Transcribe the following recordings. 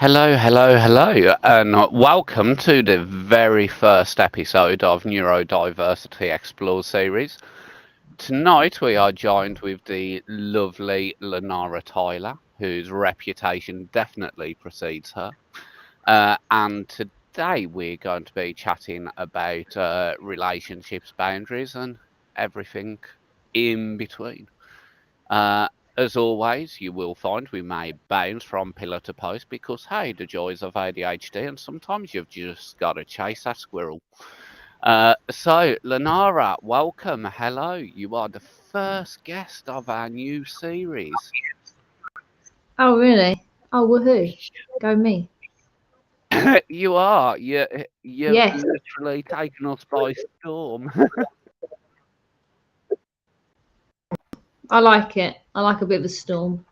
Hello, hello, hello, and welcome to the very first episode of Neurodiversity Explores Series. Tonight we are joined with the lovely Linara Tyler, whose reputation definitely precedes her. And today we're going to be chatting about relationships, boundaries, and everything in between. Uh, as always, you will find we may bounce from pillar to post because, hey, the joys of ADHD, and sometimes you've just got to chase that squirrel. So, Lenara, welcome. Hello. You are the first guest of our new series. Oh, really? Oh, woohoo. Go me. You are. You've Yes, literally taken us by storm. I like it. I like a bit of a storm.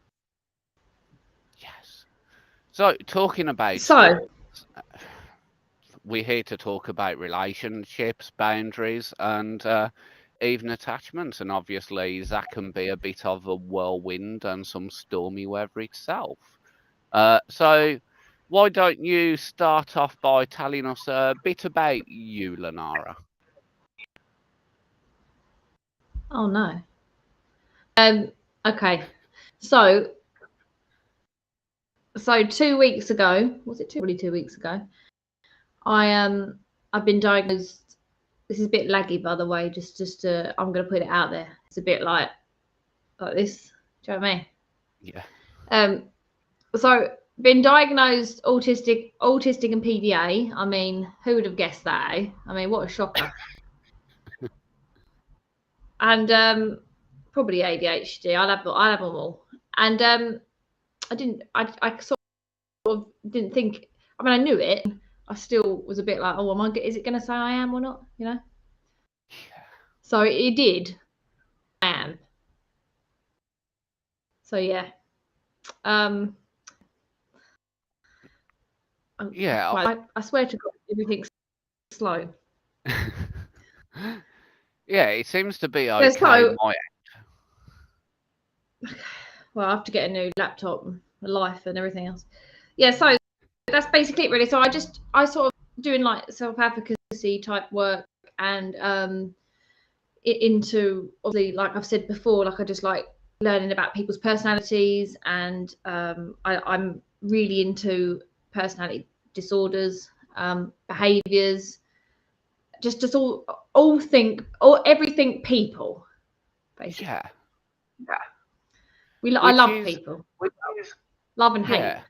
Yes. So, talking about So, storms, we're here to talk about relationships, boundaries, and even attachments. And obviously, that can be a bit of a whirlwind and some stormy weather itself. So, why don't you start off by telling us a bit about you, Lenara? oh no. Okay. So, so 2 weeks ago, was it probably 2 weeks ago? I've been diagnosed. This is a bit laggy, by the way. I'm gonna put it out there. It's a bit like this. Do you know what I mean? Yeah. So been diagnosed autistic and PDA. I mean, who would have guessed that? Eh? I mean, what a shocker. And probably ADHD. I'll have them all. And I sort of didn't think. I mean, I knew it. I still was a bit like, oh, is it going to say I am or not? You know. So it did. I am. So yeah. Um. Yeah. I swear to God, everything's slow. Yeah, it seems to be Yeah. okay. So well, I have to get a new laptop, and a life, and everything else. Yeah. So that's basically it, really. So I sort of doing like self advocacy type work and into, obviously, like I've said before, like I just like learning about people's personalities, and I'm really into personality disorders, behaviors, just all everything people, basically. Yeah. I Which love is, people, love and hate. yeah.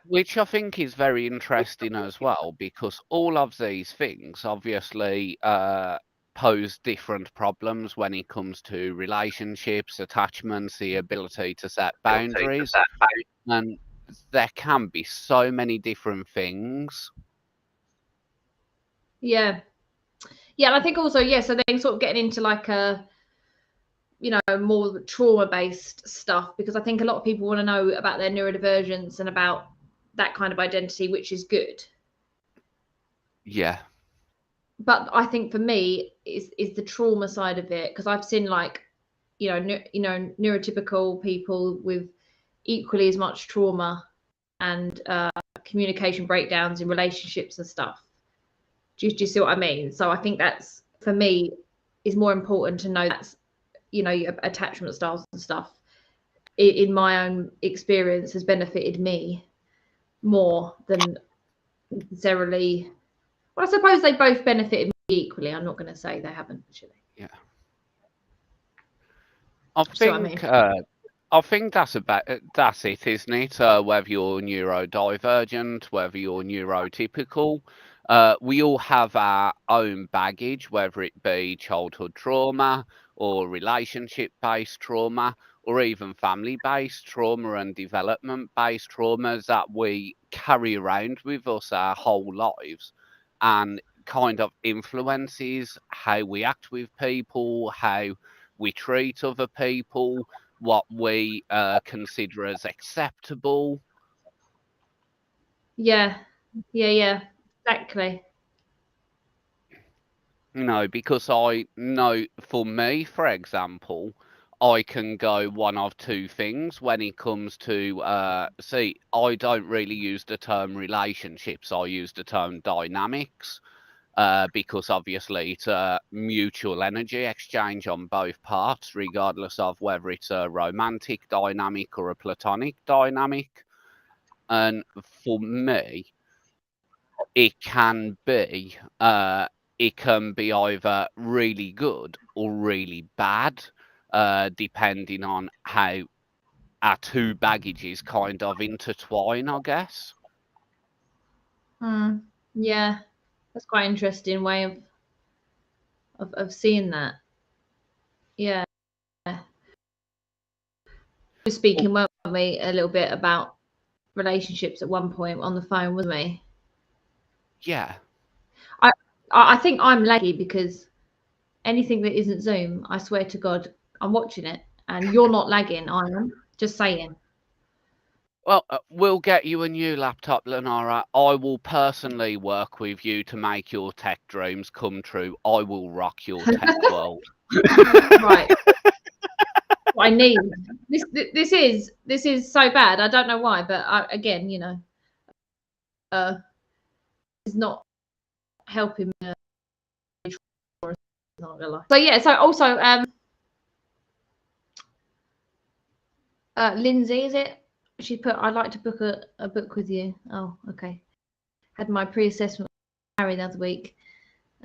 Which I think is very interesting as well, because all of these things obviously pose different problems when it comes to relationships, attachments, the ability to set boundaries, and there can be so many different things. Yeah, yeah, and I think also, yeah, so then sort of getting into like a, more trauma based stuff, because I think a lot of people want to know about their neurodivergence and about that kind of identity, which is good. Yeah, But I think for me is the trauma side of it, because I've seen like, neurotypical people with equally as much trauma and communication breakdowns in relationships and stuff. Do you see what I mean? So I think that's, for me, is more important to know that's, your attachment styles and stuff, in my own experience, has benefited me more than necessarily. Well, I suppose they both benefited me equally. I'm not going to say they haven't, actually. yeah. I See what I mean? think that's it, isn't it? Whether you're neurodivergent, whether you're neurotypical, we all have our own baggage, whether it be childhood trauma or relationship-based trauma, or even family-based trauma and development-based traumas that we carry around with us our whole lives, and kind of influences how we act with people, how we treat other people, what we consider as acceptable. Yeah, yeah, exactly. Because I know for me, for example, I can go one of two things when it comes to see, I don't really use the term relationships, I use the term dynamics. Because obviously it's a mutual energy exchange on both parts, regardless of whether it's a romantic dynamic or a platonic dynamic. And for me, it can be either really good or really bad, depending on how our two baggages kind of intertwine, I guess. Yeah, that's quite an interesting way of seeing that. Yeah. We were speaking, weren't we, a little bit about relationships at one point on the phone, wasn't we? Yeah. I think I'm laggy because anything that isn't Zoom, I swear to God, I'm watching it, and you're not lagging. I am just saying. Well, we'll get you a new laptop, Linara. I will personally work with you to make your tech dreams come true. I will rock your tech world. Right. What I need. This is so bad. I don't know why, but again, it's not helping me. So yeah. So also, Lindsay, is it? She put, I'd like to book a book with you. Oh, okay. Had my pre-assessment with Harry the other week.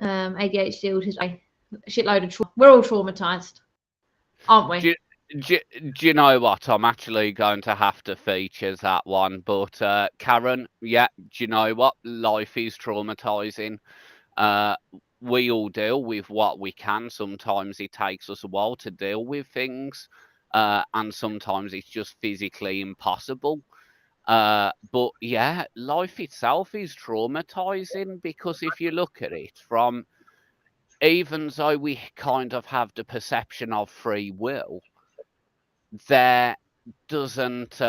ADHD, autism, shitload of trauma. We're all traumatized, aren't we? Do you know what? I'm actually going to have to feature that one. But Karen, yeah, do you know what? Life is traumatizing. We all deal with what we can. Sometimes it takes us a while to deal with things, and sometimes it's just physically impossible. But yeah, life itself is traumatizing because if you look at it from, even though we kind of have the perception of free will, there doesn't,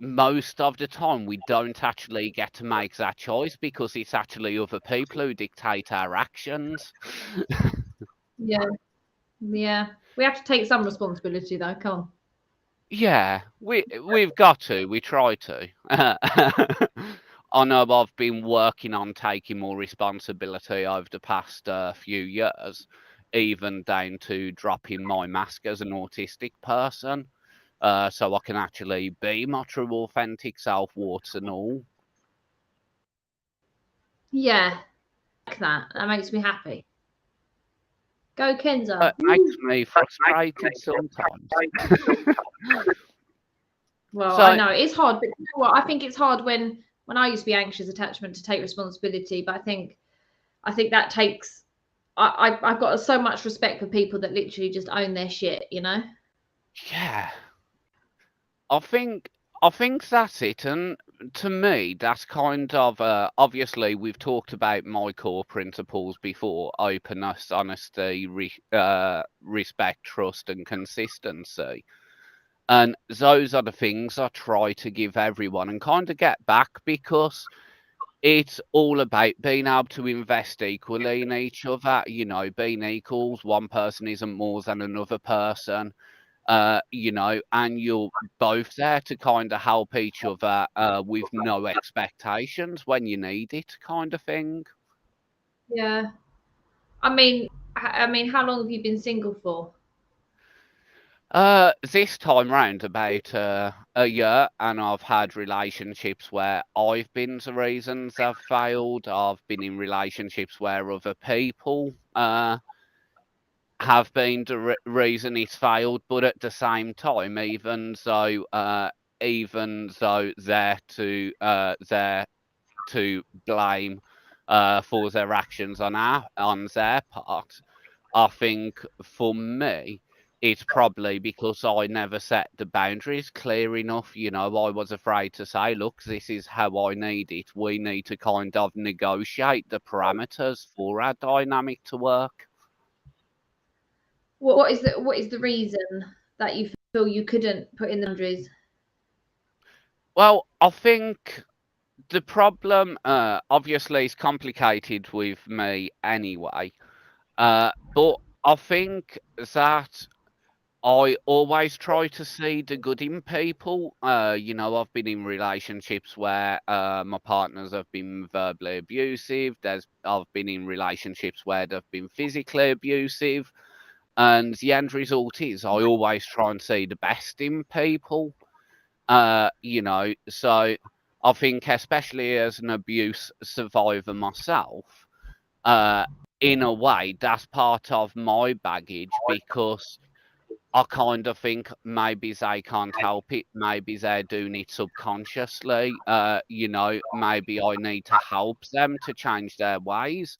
most of the time, we don't actually get to make that choice because it's actually other people who dictate our actions. Yeah, yeah. We have to take some responsibility, though. Come on. Yeah, we've got to. We try to. I know I've been working on taking more responsibility over the past few years, even down to dropping my mask as an autistic person, so I can actually be my true, authentic self, warts and all. Yeah, like that. That makes me happy. Go, Kenza. It makes me frustrated sometimes. Well, I So know it's hard, but you know what? I think it's hard when I used to be anxious attachment to take responsibility, but I think that takes. I've got so much respect for people that literally just own their shit, you know? yeah, I think I think that's it, and to me, that's kind of obviously we've talked about my core principles before: openness, honesty, respect, trust, and consistency. And those are the things I try to give everyone and kind of get back because it's all about being able to invest equally in each other. Being equals. One person isn't more than another person, and you're both there to kind of help each other with no expectations when you need it, kind of thing. Yeah. I mean, how long have you been single for? This time round, about a year, and I've had relationships where I've been the reasons I've failed. I've been in relationships where other people have been the reason it's failed, but at the same time, even though they're to blame for their actions on their part, I think for me, it's probably because I never set the boundaries clear enough. I was afraid to say, look, this is how I need it. We need to kind of negotiate the parameters for our dynamic to work. What is the reason that you feel you couldn't put in the boundaries? Well, I think the problem, obviously, is complicated with me anyway. But I think that I always try to see the good in people. You know, I've been in relationships where my partners have been verbally abusive. I've been in relationships where they've been physically abusive, and the end result is I always try and see the best in people. You know, so I think especially as an abuse survivor myself, uh, in a way that's part of my baggage because I kind of think maybe they can't help it. Maybe they're doing it subconsciously. You know, maybe I need to help them to change their ways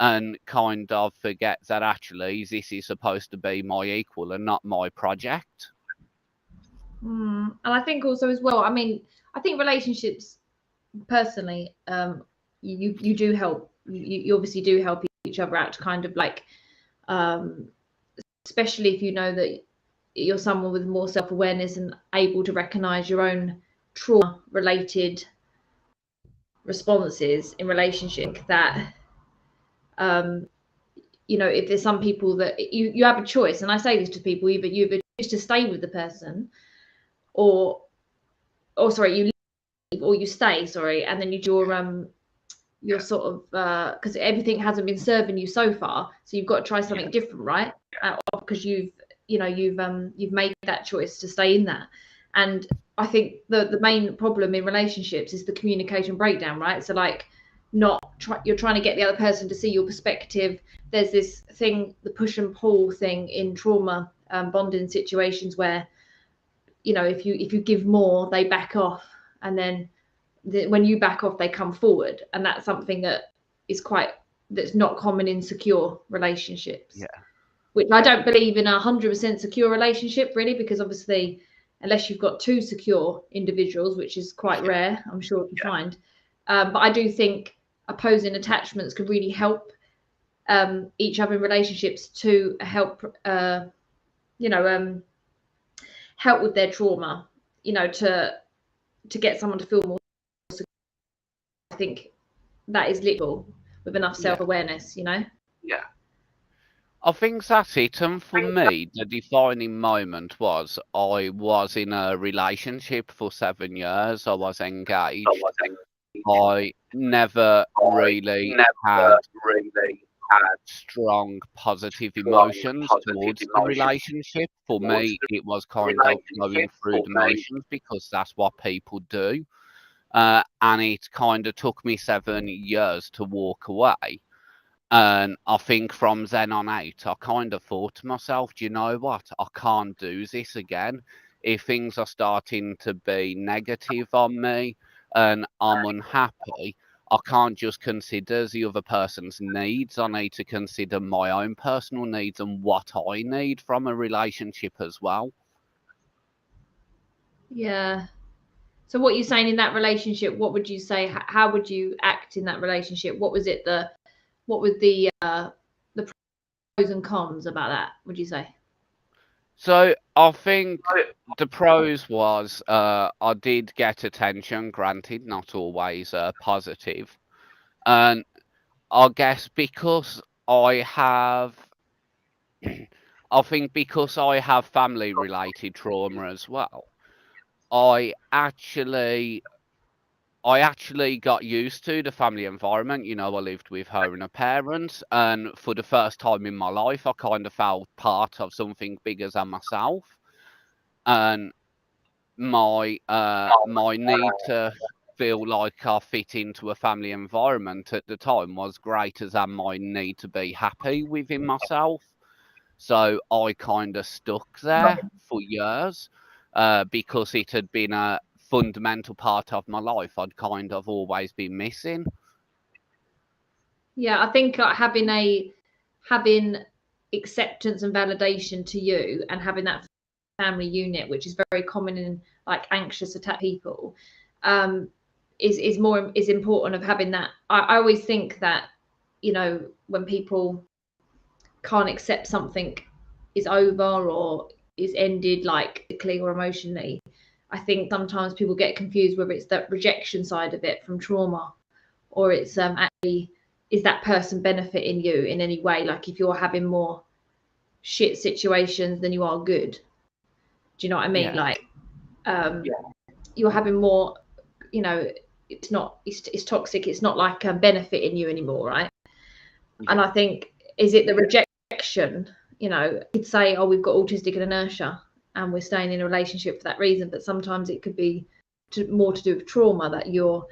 and kind of forget that actually this is supposed to be my equal and not my project. And I think also as well, I mean, I think relationships personally, you do help. You obviously do help each other out to kind of like, especially if you know that you're someone with more self-awareness and able to recognize your own trauma related responses in relationship that you know, if there's some people that you have a choice, and I say this to people, either you choose to stay with the person or sorry, you leave or you stay, sorry, and then you're sort of because everything hasn't been serving you so far, so you've got to try something different, right? Because you've made that choice to stay in that. And I think the main problem in relationships is the communication breakdown, right? So like you're trying to get the other person to see your perspective. There's this thing, the push and pull thing in trauma bonding situations where, you know, if you give more, they back off, and then when you back off, they come forward, and that's something that's not common in secure relationships. Yeah. Which I don't believe in 100% secure relationship, really, because obviously, unless you've got two secure individuals, which is quite rare, I'm sure to find. But I do think opposing attachments could really help each other in relationships to help, help with their trauma, you know, to get someone to feel more secure. I think that is little with enough self-awareness, you know? Yeah. I think that's it. And for me, the defining moment was I was in a relationship for 7 years. I was engaged. I never really had strong positive emotions towards the relationship. For me, it was kind of going through the motions because that's what people do. And it kind of took me 7 years to walk away. And I think from then on out, I kind of thought to myself, do you know what? I can't do this again. If things are starting to be negative on me and I'm unhappy, I can't just consider the other person's needs. I need to consider my own personal needs and what I need from a relationship as well. Yeah. So what you're saying in that relationship, what would you say? How would you act in that relationship? What was it? What were the pros and cons about that? Would you say? So I think the pros was I did get attention, granted, not always positive. And I guess because I have, I think because I have family related trauma as well, I actually I actually got used to the family environment. You know, I lived with her and her parents, and for the first time in my life, I kind of felt part of something bigger than myself. And my need to feel like I fit into a family environment at the time was greater than my need to be happy within myself. So I kind of stuck there for years because it had been a fundamental part of my life I'd kind of always been missing. Yeah, I think having acceptance and validation to you, and having that family unit, which is very common in like anxious attack people, is important of having that. I always think that, you know, when people can't accept something is over or is ended, like physically or emotionally, I think sometimes people get confused whether it's that rejection side of it from trauma, or it's actually, is that person benefiting you in any way? Like if you're having more shit situations than you are good. Do you know what I mean? Yeah. Like, you're having more, you know, it's toxic. It's not like benefiting you anymore, right? Yeah. And I think, is it the rejection? You know, you'd say, oh, we've got autistic inertia and we're staying in a relationship for that reason. But sometimes it could be more to do with trauma, that you're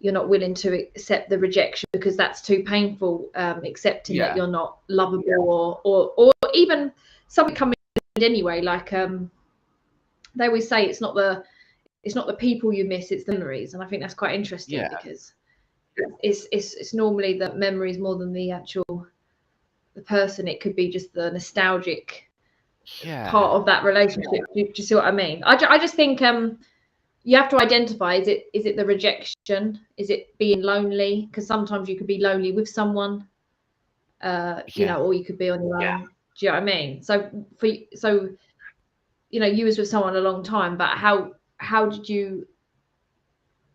not willing to accept the rejection because that's too painful. Accepting that you're not lovable, or even something coming anyway. Like they always say, it's not the people you miss, it's the memories. And I think that's quite interesting, because it's normally the memories more than the person. It could be just the nostalgic part of that relationship. Do you see what I mean? I just think you have to identify, is it the rejection? Is it being lonely? Because sometimes you could be lonely with someone, you know, or you could be on your own. Do you know what I mean? So you know, you was with someone a long time, but how did you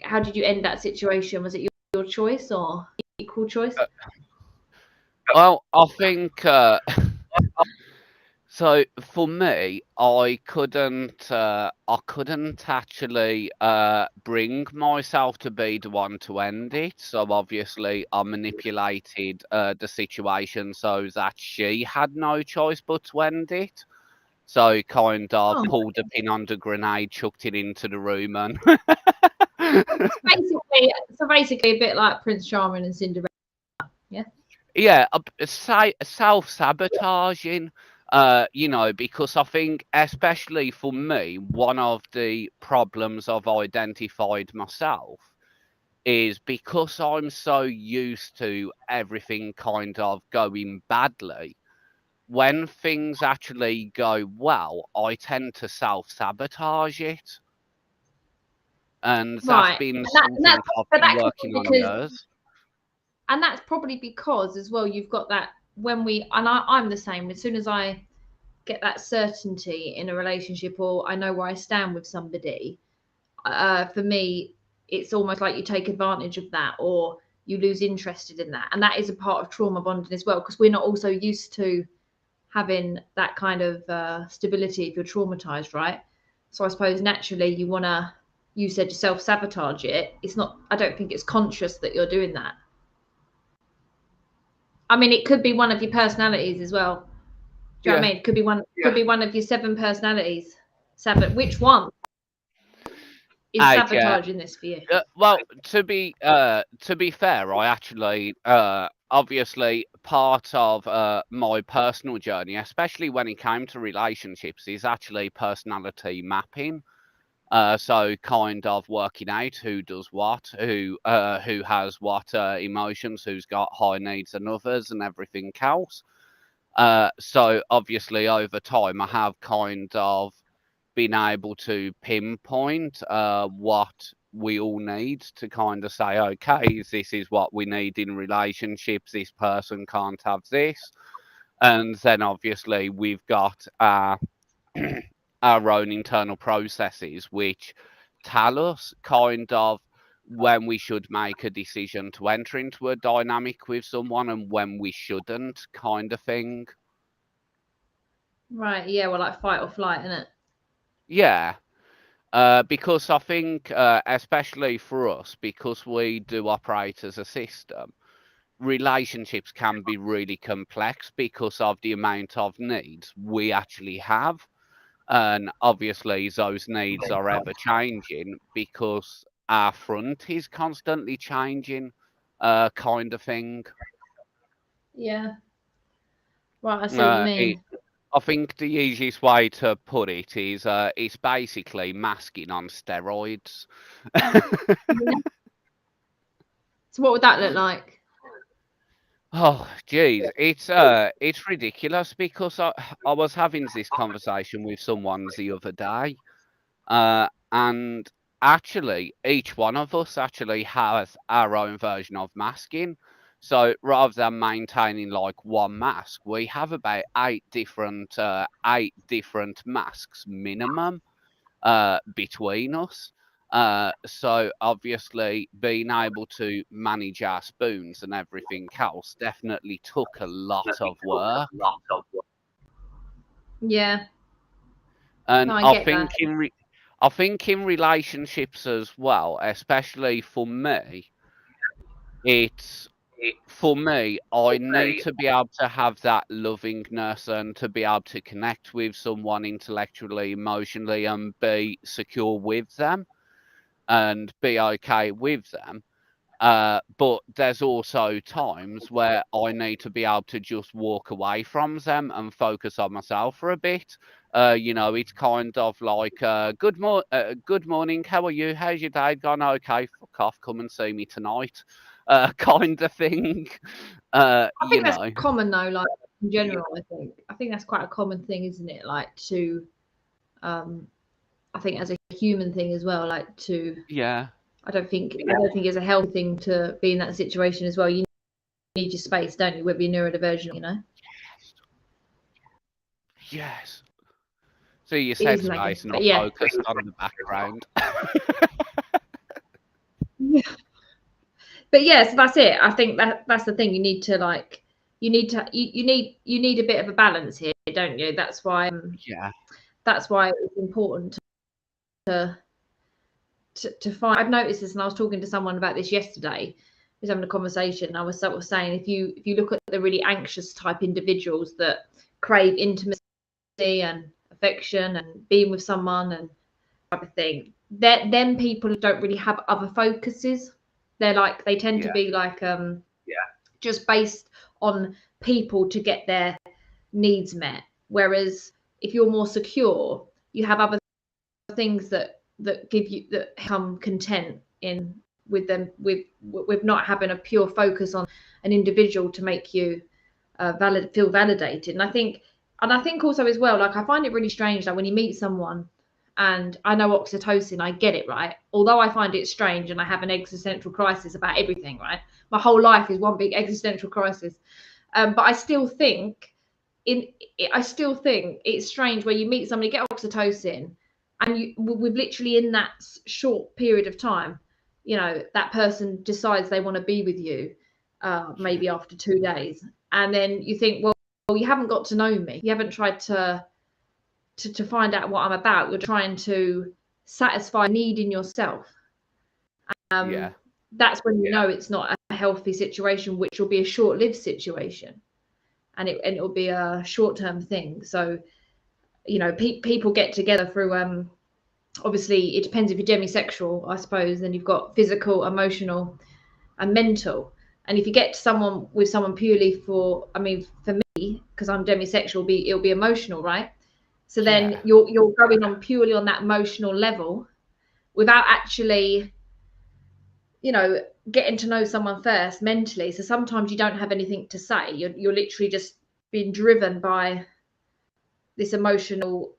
end that situation? Was it your choice or equal choice? Well, I think so. For me, I couldn't actually bring myself to be the one to end it. So obviously, I manipulated the situation so that she had no choice but to end it. So kind of pulled a pin on the grenade, chucked it into the room, and basically a bit like Prince Charming and Cinderella. yeah, self-sabotaging. You know, because I think, especially for me, one of the problems I've identified myself is because I'm so used to everything kind of going badly. When things actually go well, I tend to self-sabotage it. And that's been something I've been working on years. And that's probably because as well, you've got that, I'm the same. As soon as I get that certainty in a relationship, or I know where I stand with somebody, for me, it's almost like you take advantage of that, or you lose interest in that. And that is a part of trauma bonding as well, because we're not also used to having that kind of stability if you're traumatized, right? So I suppose naturally you said, self-sabotage it. It's not, I don't think it's conscious that you're doing that. I mean, it could be one of your personalities as well. Do you know what I mean? It could be one of your 7 personalities. Which one is sabotaging this for you? Well, to be fair, I actually obviously part of my personal journey, especially when it came to relationships, is actually personality mapping. So kind of working out who does what, who has what emotions, who's got high needs and others, and everything else. So obviously over time, I have kind of been able to pinpoint what we all need to kind of say, okay, this is what we need in relationships. This person can't have this, and then obviously we've got our own internal processes which tell us kind of when we should make a decision to enter into a dynamic with someone and when we shouldn't, kind of thing. Right, yeah, well, like fight or flight, isn't it? Yeah. Because I think, especially for us, because we do operate as a system, relationships can be really complex because of the amount of needs we actually have. And obviously, those needs are ever changing because our front is constantly changing, kind of thing. Yeah. Right, I see what you mean. I think the easiest way to put it is it's basically masking on steroids. So what would that look like? Oh, geez, it's ridiculous because I was having this conversation with someone the other day, and actually each one of us actually has our own version of masking. So rather than maintaining like one mask, we have about eight different masks minimum between us. So obviously being able to manage our spoons and everything else definitely took a lot of work. Yeah. And No, I I get think that. I think in relationships as well, especially for me, it's for me, I need to be able to have that lovingness and to be able to connect with someone intellectually, emotionally, and be secure with them and be okay with them. But there's also times where I need to be able to just walk away from them and focus on myself for a bit. It's kind of like, good morning, how are you? How's your day gone? Okay, fuck off, come and see me tonight, kind of thing. I think that's common though, like in general, I think that's quite a common thing, isn't it? Like to I think as a human thing as well, like to Yeah, I don't think it's a healthy thing to be in that situation as well. You need your space, don't you? Whether you're neurodivergent, you know. yes. So you It said is nagging, space and I but yeah. focused on the background. But yeah, so that's it. I think that's the thing. You need to like you need a bit of a balance here, don't you? That's why Yeah, it's important to find. I've noticed this, and I was talking to someone about this yesterday. I was having a conversation. I was sort of saying if you look at the really anxious type individuals that crave intimacy and affection and being with someone and type of thing, that them people don't really have other focuses. They tend to yeah, be like just based on people to get their needs met. Whereas if you're more secure, you have other things that give you that come content in with them with not having a pure focus on an individual to make you feel validated. And I think also as well, like I find it really strange that when you meet someone, and I know oxytocin, I get it, right? Although I find it strange and I have an existential crisis about everything, right? My whole life is one big existential crisis. But I still think it's strange where you meet somebody, get oxytocin, and we've literally in that short period of time, that person decides they want to be with you, yeah, maybe after 2 days, and then you think, well, you haven't got to know me. You haven't tried to find out what I'm about. You're trying to satisfy a need in yourself. yeah, That's when you know it's not a healthy situation, which will be a short-lived situation, and it'll be a short-term thing. So people get together through obviously it depends if you're demisexual, I suppose. Then you've got physical, emotional, and mental. And if you get to someone with someone purely for, I mean, for me, because I'm demisexual, it'll be emotional, right? So then yeah, you're going on purely on that emotional level without actually, getting to know someone first mentally. So sometimes you don't have anything to say. You're literally just being driven by this emotional,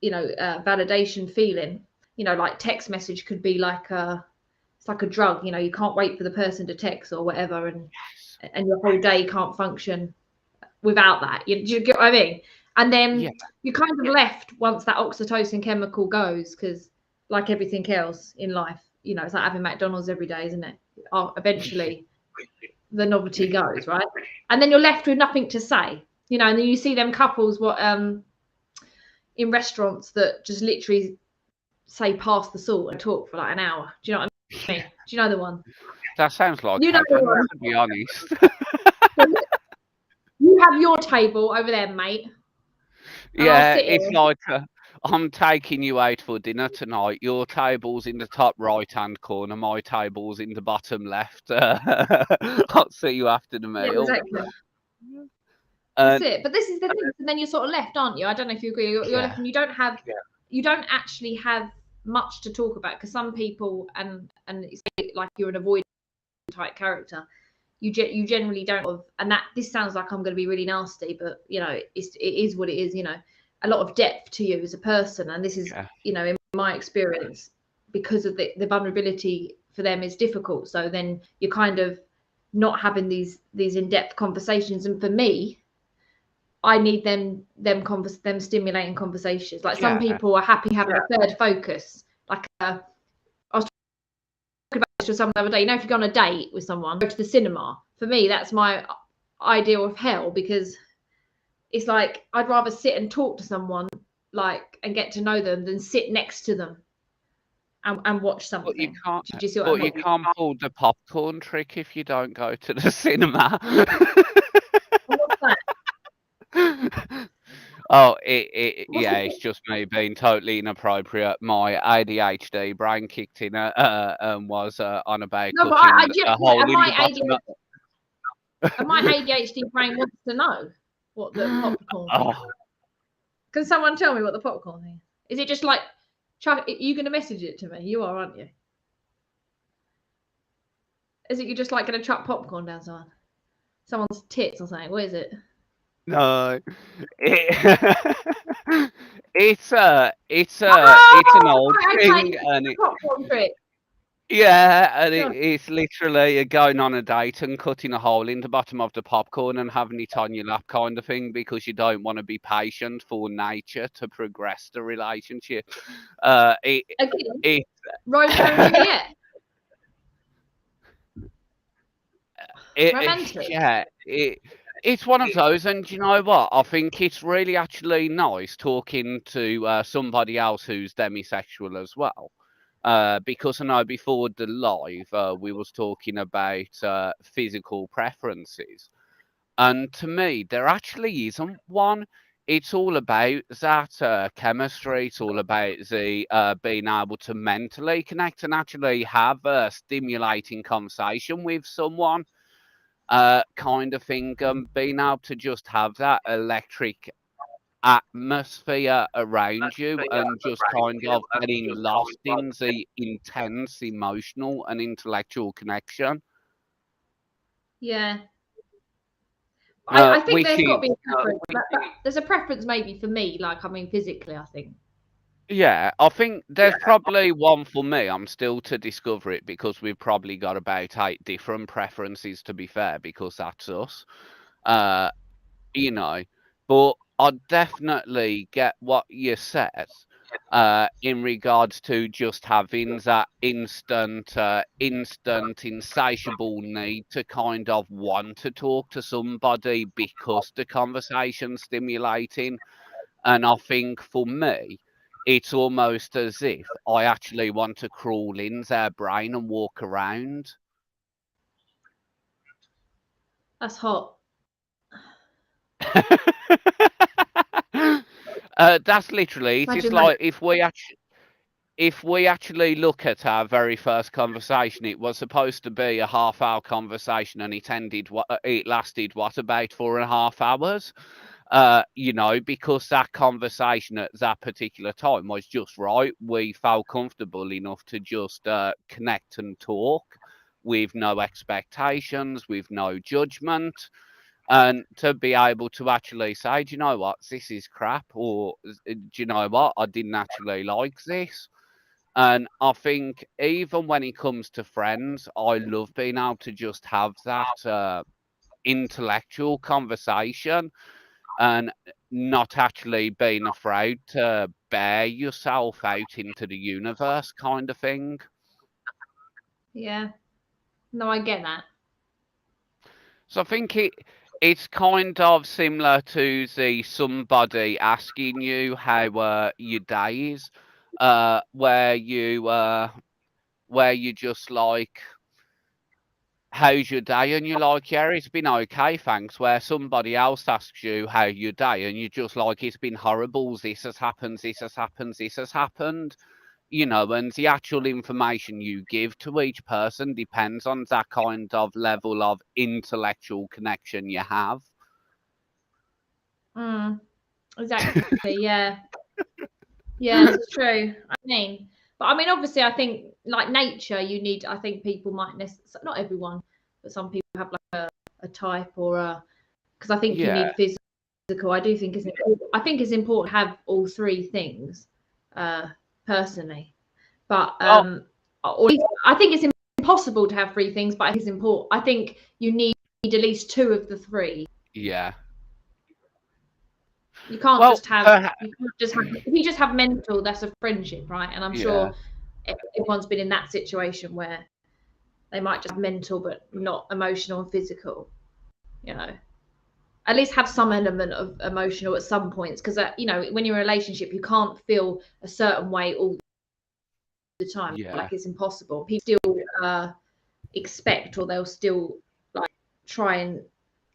validation feeling. Like text message could be like it's like a drug. You can't wait for the person to text or whatever, and your whole day can't function without that. Do you get what I mean? And yeah, then you're kind of left once that oxytocin chemical goes, because like everything else in life, it's like having McDonald's every day, isn't it? Eventually the novelty goes, right? And then you're left with nothing to say, and then you see them couples in restaurants that just literally say pass the salt and talk for like an hour. Do you know what I mean? Do you know the one? that sounds like You know the heaven, one. to be honest. So you have your table over there, mate, and I'll Yeah, sit it's here. like, I'm taking you out for dinner tonight. Your table's in the top right-hand corner, my table's in the bottom left. I'll see you after the Yeah, meal. exactly. That's And it. But this is the thing. And then you're sort of left, aren't you? I don't know if you agree. You're left, yeah, and you don't actually have much to talk about, because some people, and it's like you're an avoidant type character. You generally don't have, and that this sounds like I'm going to be really nasty, but it is what it is. A lot of depth to you as a person, and this is yeah, in my experience, because of the vulnerability for them is difficult. So then you're kind of not having these in-depth conversations, and for me, I need them stimulating conversations. Like some yeah, people are happy having a third focus. Like I was talking about this with someone the other day. If you go on a date with someone, go to the cinema. For me, that's my ideal of hell, because it's like I'd rather sit and talk to someone like and get to know them than sit next to them and watch something. But you can't. Do you see what I mean? But you can't pull the popcorn trick if you don't go to the cinema. What's that? Oh, yeah, it's just me being totally inappropriate. My ADHD brain kicked in and was on about No, but cutting a hole in the bottom. And my ADHD brain wants to know what the popcorn is. Oh, Can someone tell me what the popcorn is? Is it just like, Chuck, are you going to message it to me? You are, aren't you? Is it you just like going to chuck popcorn down someone's tits or something? What is it? no. It's an old thing, and popcorn trick. yeah, and it's literally going on a date and cutting a hole in the bottom of the popcorn and having it on your lap kind of thing because you don't want to be patient for nature to progress the relationship. Again, Romeo and Juliet. Romantic. Yeah, it's one of those, and you know what? I think it's really actually nice talking to somebody else who's demisexual as well. Because I know before the live, we was talking about physical preferences, and to me, there actually isn't one. It's all about that chemistry. It's all about the being able to mentally connect and actually have a stimulating conversation with someone, kind of thing. Being able to just have that electric atmosphere around you and just kind of getting lost in the intense emotional and intellectual connection. Yeah. I think there's got to be a preference. There's a preference maybe for me, like, I mean, physically, I think. Yeah, I think there's probably one for me. I'm still to discover it because we've probably got about 8 different preferences, to be fair, because that's us. You know, but I definitely get what you said in regards to just having that instant, insatiable need to kind of want to talk to somebody because the conversation's stimulating. And I think for me, it's almost as if I actually want to crawl in their brain and walk around. That's hot. That's literally it. It's Imagine like if we actually look at our very first conversation, it was supposed to be a half-hour conversation, and it lasted what, about 4.5 hours. You know, because that conversation at that particular time was just right. We felt comfortable enough to just connect and talk with no expectations, with no judgment. And to be able to actually say, do you know what, this is crap, or do you know what, I didn't actually like this. And I think even when it comes to friends, I love being able to just have that intellectual conversation and not actually being afraid to bear yourself out into the universe kind of thing. Yeah. No, I get that. So I think it's kind of similar to the somebody asking you how your day is, where you just like, how's your day? And you're like, yeah, it's been okay, thanks. Where somebody else asks you how your day, and you're just like, it's been horrible. This has happened. This has happened. This has happened. You know, and the actual information you give to each person depends on that kind of level of intellectual connection you have. Exactly. Yeah. Yeah, it's true. But I mean, obviously, I think like nature, I think people might not everyone, but some people have like a type or because I think you need physical. I do think it's important to have all 3 things, personally. But I think it's impossible to have 3 things, but it's important. I think you need at least 2 of the 3. Yeah. You can't just have. If you just have mental, that's a friendship, right? And I'm sure everyone's been in that situation where they might just have mental but not emotional and physical. You know. at least have some element of emotional at some points, because you know, when you're in a relationship, you can't feel a certain way all the time. Yeah. Like, it's impossible. People still expect, or they'll still like try and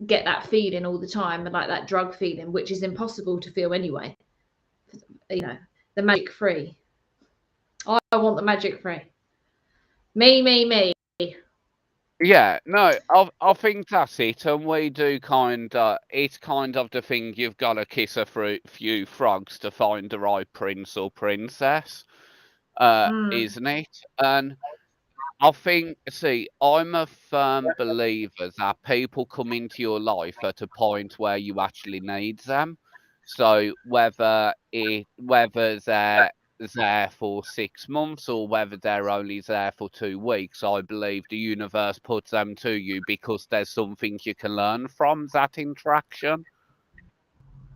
get that feeling all the time, and like that drug feeling, which is impossible to feel anyway. You know, the magic free. I want the magic free. Me. Yeah, no, I think that's it, and we do it's kind of the thing, you've got to kiss a few frogs to find the right prince or princess, isn't it? And I think, see, I'm a firm believer that people come into your life at a point where you actually need them. So whether they're there for 6 months or whether they're only there for 2 weeks, I believe the universe puts them to you because there's something you can learn from that interaction.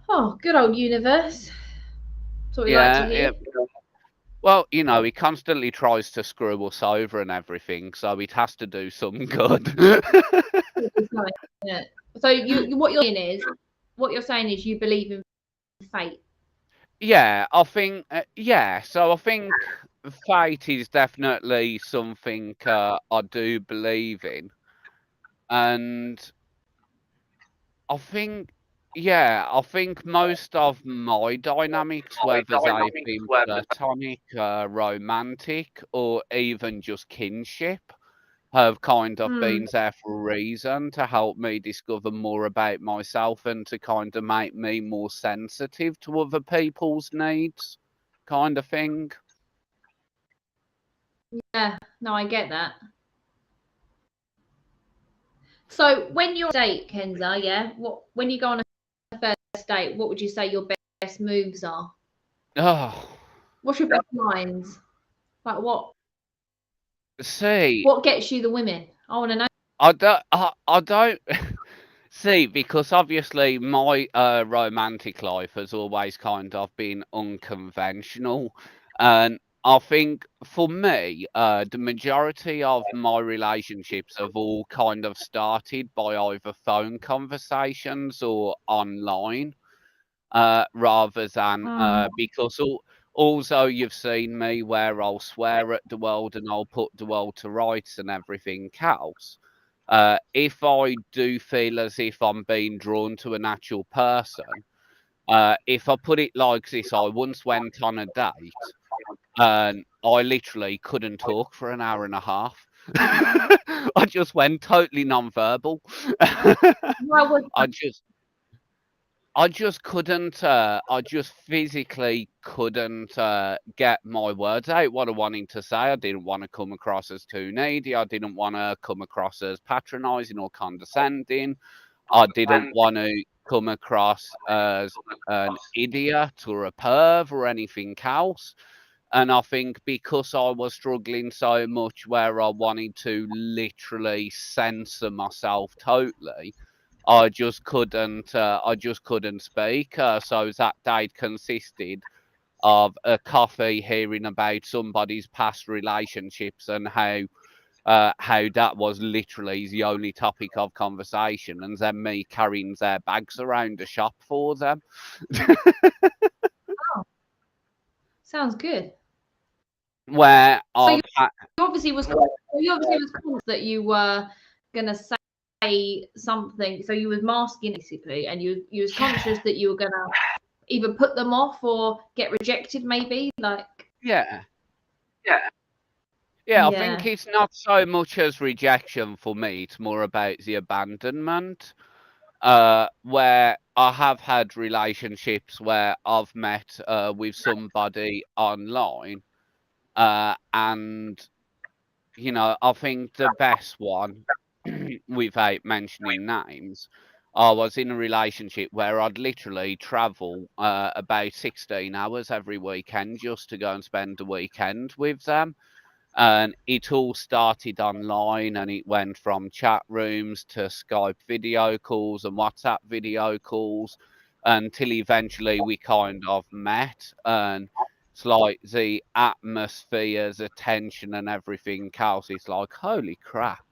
Oh, good old universe. That's what we like to Yeah, hear. well, you know, he constantly tries to screw us over and everything, so it has to do some good. Yeah. So what you're saying is you believe in fate. Yeah, I think, so I think fate is definitely something I do believe in. And I think, I think most of my dynamics, whether they've been platonic, romantic, or even just kinship, have kind of been there for a reason to help me discover more about myself and to kind of make me more sensitive to other people's needs, kind of thing. Yeah, no, I get that. So when you're on a date, Kenza, when you go on a first date, what would you say your best moves are? Oh, What's your best lines? Like see, what gets you the women? I want to know. I don't see, because obviously my romantic life has always kind of been unconventional, and I think for me, the majority of my relationships have all kind of started by either phone conversations or online, rather than because also you've seen me where I'll swear at the world and I'll put the world to rights and everything else. If I do feel as if I'm being drawn to an actual person, if I put it like this, I once went on a date and I literally couldn't talk for an hour and a half. I just went totally non-verbal. Why was I just couldn't, I just physically couldn't get my words out, what I wanted to say. I didn't want to come across as too needy. I didn't want to come across as patronising or condescending. I didn't want to come across as an idiot or a perv or anything else. And I think because I was struggling so much where I wanted to literally censor myself totally, I just couldn't. I just couldn't speak. So that date consisted of a coffee, hearing about somebody's past relationships and how that was literally the only topic of conversation, and then me carrying their bags around the shop for them. sounds good. Where So I've you obviously was conscious that you were gonna say something. So you was masking basically, and you was conscious that you were gonna either put them off or get rejected, maybe. Like yeah. I think yeah. it's not so much as rejection for me, it's more about the abandonment. Where I have had relationships where I've met with somebody online, and I think the best one, without mentioning names, I was in a relationship where I'd literally travel about 16 hours every weekend just to go and spend the weekend with them. And it all started online, and it went from chat rooms to Skype video calls and WhatsApp video calls until eventually we kind of met. And it's like the atmospheres, attention, and everything else. It's like, holy crap.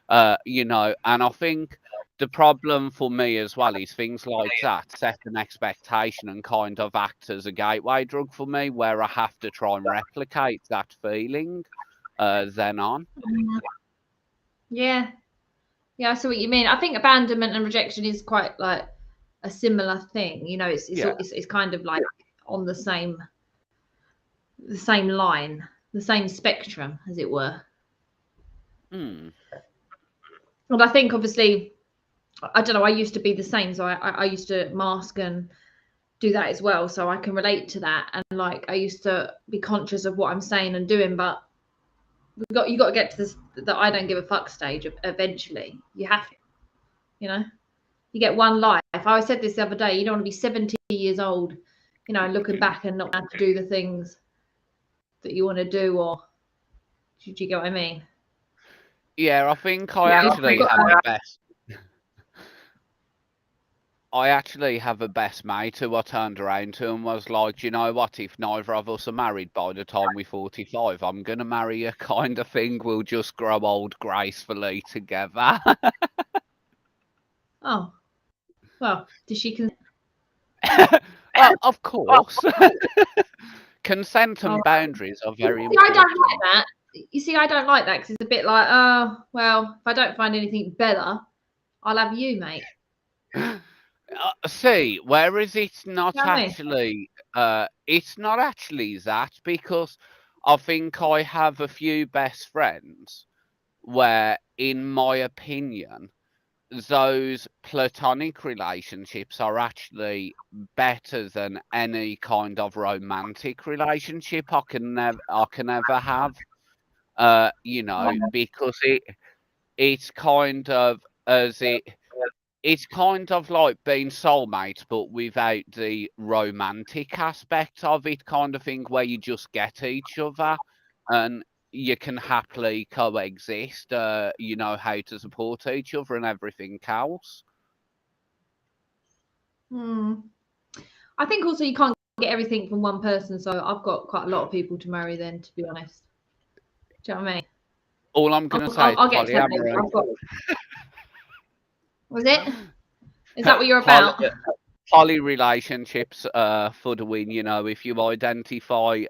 And I think the problem for me as well is things like that set an expectation and kind of act as a gateway drug for me, where I have to try and replicate that feeling then on. Yeah. Yeah, I see what you mean. I think abandonment and rejection is quite like a similar thing. You know, it's kind of like on the same line, the same spectrum, as it were. Mm. And I think obviously, I don't know, I used to be the same. So I used to mask and do that as well. So I can relate to that. And like I used to be conscious of what I'm saying and doing, but you got to get to this that I don't give a fuck stage eventually. You have to, you know. You get one life. I said this the other day, you don't want to be 70 years old, you know, looking back and not have to do the things that you want to do, or do you get what I mean? Yeah, I think I actually have the best. I actually have a best mate who I turned around to and was like, you know what, if neither of us are married by the time we're 45, I'm going to marry you kind of thing. We'll just grow old gracefully together. Oh, well, does she consent? Well, of course. Consent and boundaries are very important. I don't like that. You see, I don't like that because it's a bit like, oh, well, if I don't find anything better, I'll have you, mate. See, whereas it's not You know what I mean? actually, it's not actually that, because I think I have a few best friends where, in my opinion, those platonic relationships are actually better than any kind of romantic relationship I can ever have. You know, because it's kind of as it's kind of like being soulmates, but without the romantic aspect of it, kind of thing, where you just get each other and you can happily coexist. You know how to support each other and everything else. I think also you can't get everything from one person, so I've got quite a lot of people to marry then, to be honest. Do you know what I mean? All I'm going to say is I'll get to that later. polyamory. Was it? Is that what you're about? Poly relationships for the win. You know, if you identify,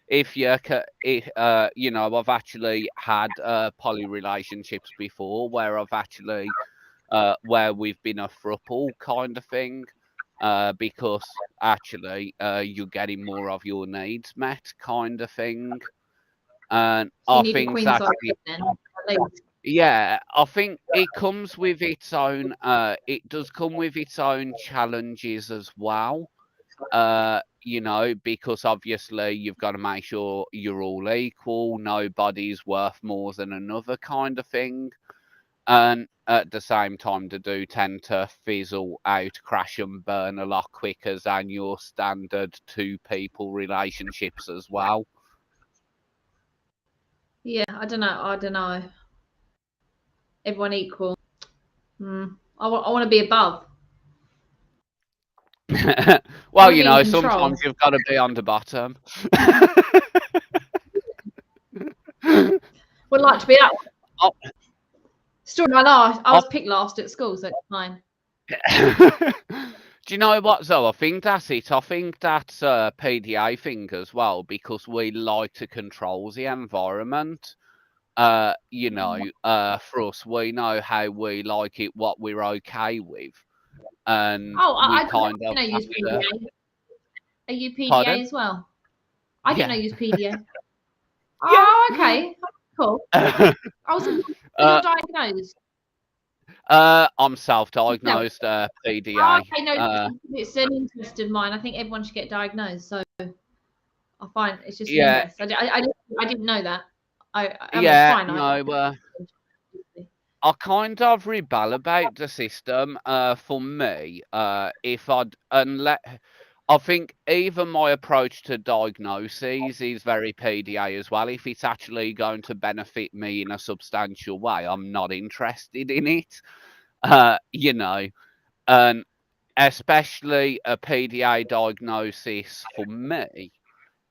if you you know, I've actually had poly relationships before where I've actually where we've been a throuple kind of thing. Because actually you're getting more of your needs met kind of thing. And So you I need a think queen that's size then, at least. yeah, I think it comes with its own it does come with its own challenges as well. You know, because obviously you've got to make sure you're all equal, nobody's worth more than another kind of thing. And at the same time, they do tend to fizzle out, crash and burn a lot quicker than your standard two people relationships as well. Yeah, I don't know. Everyone equal. I want to be above. Well, you know, control. sometimes you've got to be on the bottom. Would like to be up. Oh. Story of my life. I was picked last at school, so it's fine. Do you know what, though? I think that's it. I think that's a PDA thing as well, because we like to control the environment. You know, for us, we know how we like it, what we're okay with, and we kind of have use PDA. to. Are you PDA Pardon? as well? I didn't know you use PDA. Yeah. Oh, okay. Cool. I was diagnosed. I'm self-diagnosed PDA. Oh, okay, no, it's an interest in mine. I think everyone should get diagnosed. So I find it's just an interest. I didn't know that. It's fine. No. I kind of rebel about the system. For me, if I'd unless I think even my approach to diagnoses is very PDA as well. If it's actually going to benefit me in a substantial way, I'm not interested in it. You know, and especially a PDA diagnosis for me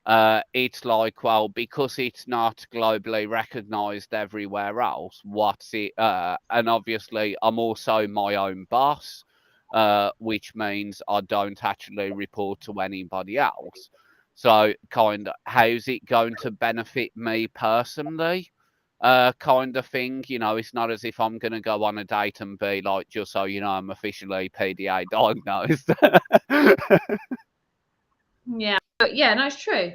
It's like, well, because it's not globally recognized everywhere else, what's it? And obviously, I'm also my own boss, which means I don't actually report to anybody else. So, kind of, how's it going to benefit me personally? Kind of thing. It's not as if I'm going to go on a date and be like, just so you know, I'm officially PDA diagnosed. Yeah, but yeah, no, it's true.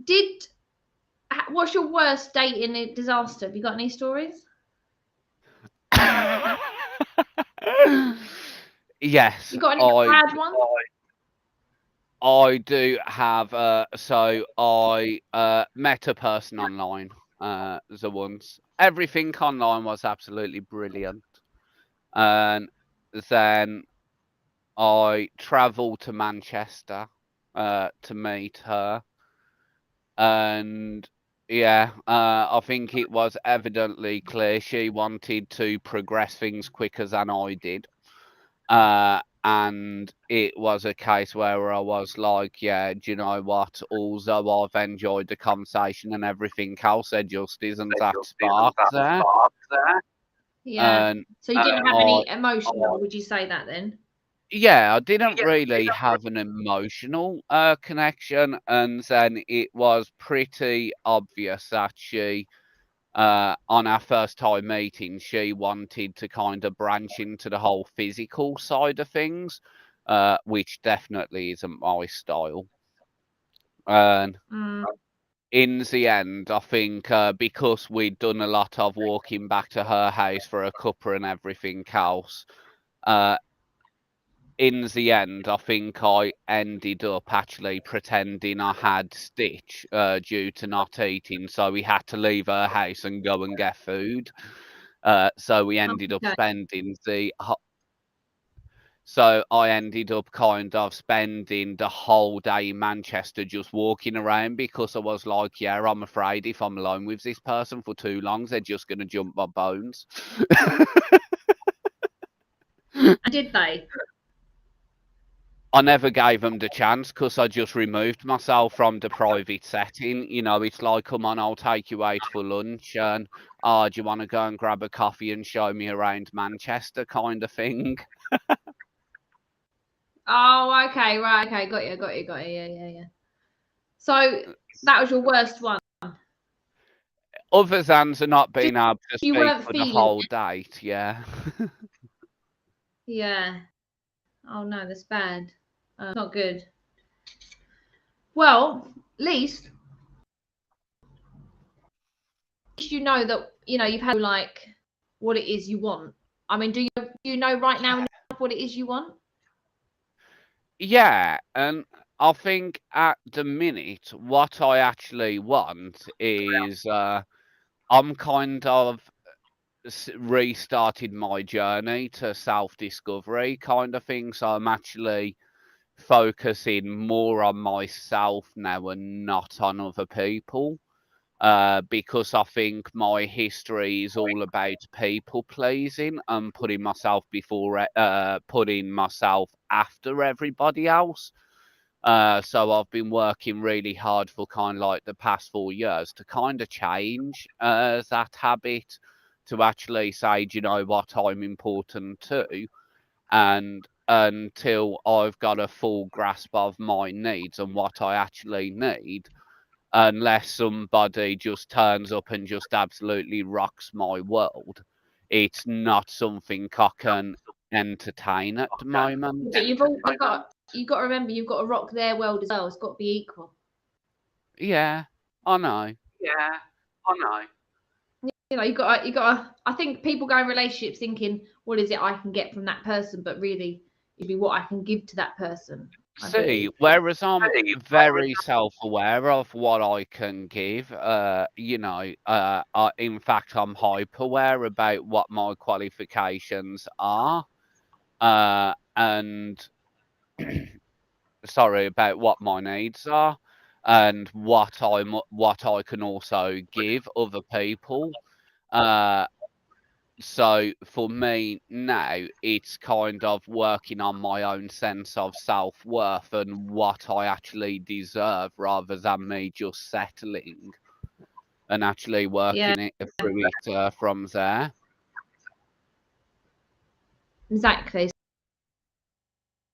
Did what's your worst dating disaster? Have you got any stories? Yes, You got any I bad ones? I do have. So I met a person online. The once everything online was absolutely brilliant, and then I travelled to Manchester to meet her, and yeah, I think it was evidently clear she wanted to progress things quicker than I did. And it was a case where I was like, yeah, do you know what? Although I've enjoyed the conversation and everything else, there just isn't that spark there. Yeah. And So you didn't have I, any emotional, would you say that then? yeah, I didn't really have an emotional connection, and then it was pretty obvious that she, on our first time meeting, she wanted to kind of branch into the whole physical side of things, which definitely isn't my style. And Mm. in the end, I think because we'd done a lot of walking back to her house for a cuppa and everything else, uh, in the end, I think I ended up actually pretending I had Stitch due to not eating, so we had to leave her house and go and get food. So we ended up Okay. spending so I ended up kind of spending the whole day in Manchester just walking around because I was like, yeah, I'm afraid if I'm alone with this person for too long, they're just going to jump my bones. And did they? I never gave them the chance because I just removed myself from the private setting. It's like, come on, I'll take you out for lunch, and do you want to go and grab a coffee and show me around Manchester, kind of thing. Oh, okay, right, okay, got you. Yeah. So that was your worst one. Other than the not being able to You speak weren't for the feeling whole it. date, yeah. Yeah. Oh no, that's bad. Not good. Well, at least you know that you've had like what it is you want. I mean, do you know right now what it is you want? Yeah, and I think at the minute, what I actually want is I'm kind of restarted my journey to self-discovery kind of thing. So I'm actually focusing more on myself now and not on other people. Because I think my history is all about people pleasing and putting myself putting myself after everybody else. So I've been working really hard for kind of like the past 4 years to kind of change that habit to actually say, do you know what, I'm important too. And until I've got a full grasp of my needs and what I actually need, unless somebody just turns up and just absolutely rocks my world, it's not something I can entertain at the moment. But you've got to remember you've got to rock their world as well. It's got to be equal. Yeah, I know. You got to. I think people go in relationships thinking, what is it I can get from that person? But really, it'd be what I can give to that person. I See, believe. whereas I'm very self-aware of what I can give, in fact, I'm hyper-aware about what my qualifications are, and sorry, about what my needs are, and what I can also give other people. Uh, so for me now, it's kind of working on my own sense of self-worth and what I actually deserve, rather than me just settling and actually Yeah, working it through it from there. exactly.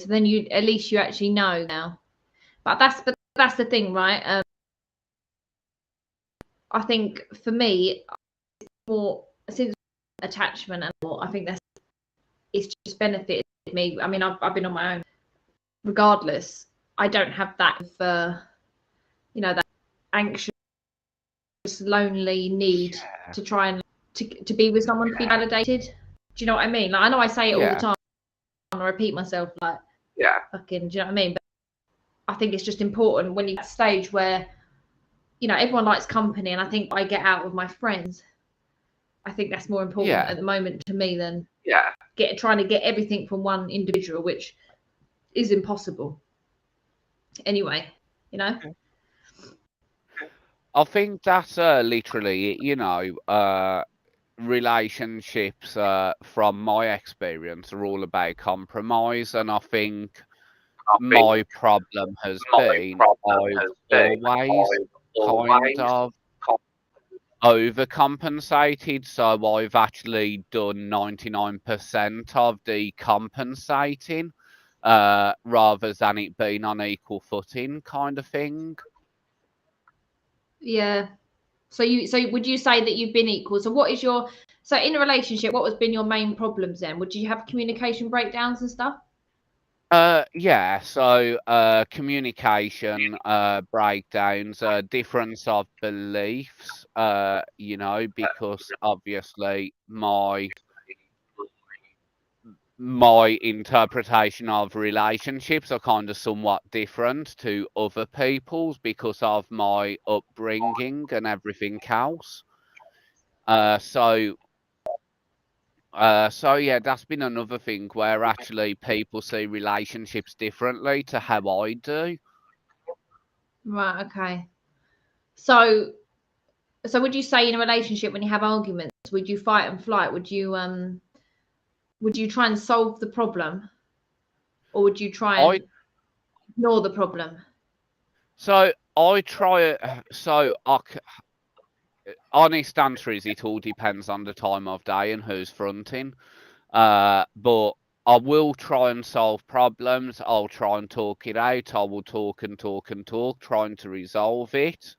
So then you, at least you actually know now. But that's the thing, right? I think for me, more since attachment and more, I think it's just benefited me. I mean, I've been on my own. Regardless, I don't have that that anxious, lonely need to try and to be with someone, to be validated. Do you know what I mean? Like, I know I say it all the Yeah, time, and I repeat myself, like, yeah, fucking, do you know what I mean? But I think it's just important when you get to a stage where, everyone likes company, and I think I get out with my friends. I think that's more important yeah, at the moment to me than trying to get everything from one individual, which is impossible. Anyway, you know. I think that's literally it. Relationships, from my experience, are all about compromise, and I think my problem has been I've always kind of overcompensated, so I've actually done 99% of the compensating, rather than it being on equal footing kind of thing. Yeah. So would you say that you've been equal? So in a relationship, what has been your main problems then? Would you have communication breakdowns and stuff? Yeah, so communication breakdowns, difference of beliefs, because obviously my interpretation of relationships are kind of somewhat different to other people's because of my upbringing and everything else. Uh, so so yeah, that's been another thing where actually people see relationships differently to how I do. Right, okay. So would you say in a relationship when you have arguments, would you fight and flight? Would you try and solve the problem, or would you try I and ignore the problem? So I try it. Honest answer is it all depends on the time of day and who's fronting. But I will try and solve problems. I'll try and talk it out. I will talk and talk and talk, trying to resolve it.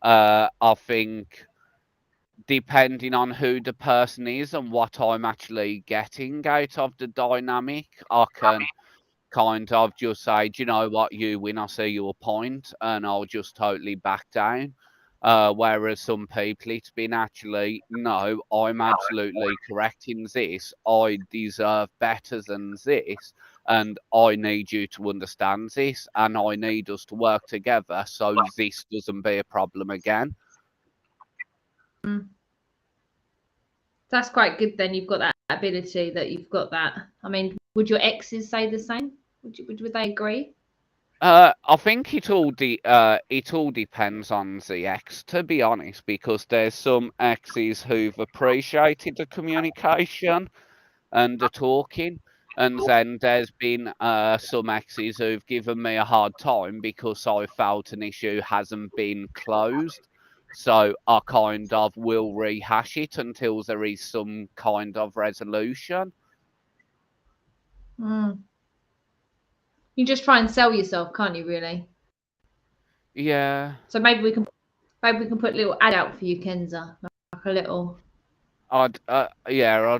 I think depending on who the person is and what I'm actually getting out of the dynamic, I can kind of just say, do you know what, you win, I see your point, and I'll just totally back down. Whereas some people, it's been actually, no, I'm absolutely correct in this. I deserve better than this, and I need you to understand this, and I need us to work together so this doesn't be a problem again. Mm. That's quite good then. You've got that ability, that you've got that. I mean, would your exes say the same? Would they agree? I think it all depends on the ex, to be honest, because there's some exes who've appreciated the communication and the talking, and then there's been some exes who've given me a hard time because I felt an issue hasn't been closed. So I kind of will rehash it until there is some kind of resolution. Mm. You just try and sell yourself, can't you? Really? Yeah. So maybe we can put a little ad out for you, Kenza, like a little. I'd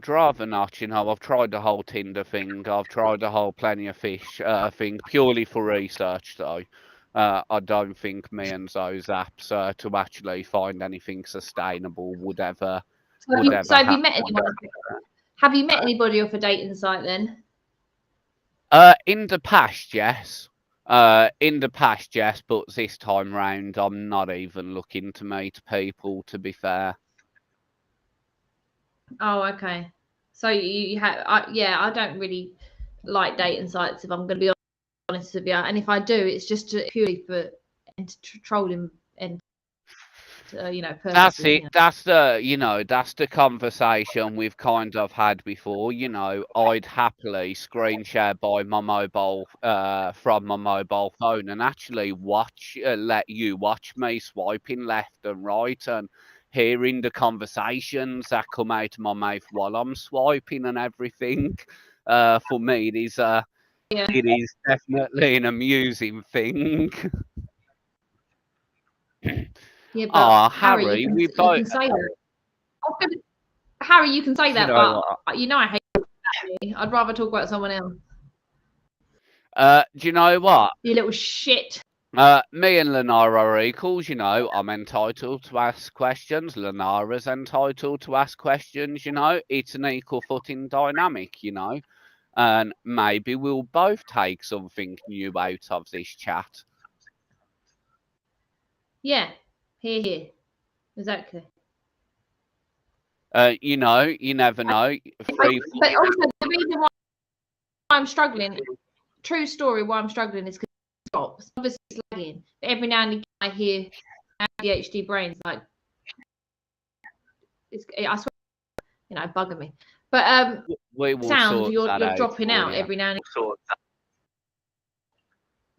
rather not. I've tried the whole Tinder thing. I've tried the whole Plenty of Fish thing purely for research, though. I don't think me and those apps to actually find anything sustainable would ever So have you happen. met anyone? Have you met anybody off a dating site then? In the past, yes. In the past, yes, but this time round, I'm not even looking to meet people. To be fair. Oh, okay. So you have, yeah, I don't really like dating sites, if I'm going to be honest with you. And if I do, it's just purely for trolling. And purposely. That's it. That's the conversation we've kind of had before. I'd happily screen share by my mobile, from my mobile phone, and actually let you watch me swiping left and right and hearing the conversations that come out of my mouth while I'm swiping and everything. For me, it is definitely an amusing thing. Yeah, but Harry, you we can, both. you can say that. Harry, you can say that, but I hate that. I'd rather talk about someone else. Do you know what? You little shit. Me and Linara are equals. I'm entitled to ask questions. Linara's entitled to ask questions. It's an equal footing dynamic. And maybe we'll both take something new out of this chat. Yeah, here, exactly. You never know. But also the reason why I'm struggling, true story, why I'm struggling is because it stops. Obviously, it's lagging. But every now and again, I hear ADHD brains I swear, bugging me. But we will sound you're that out dropping out you. every now and again.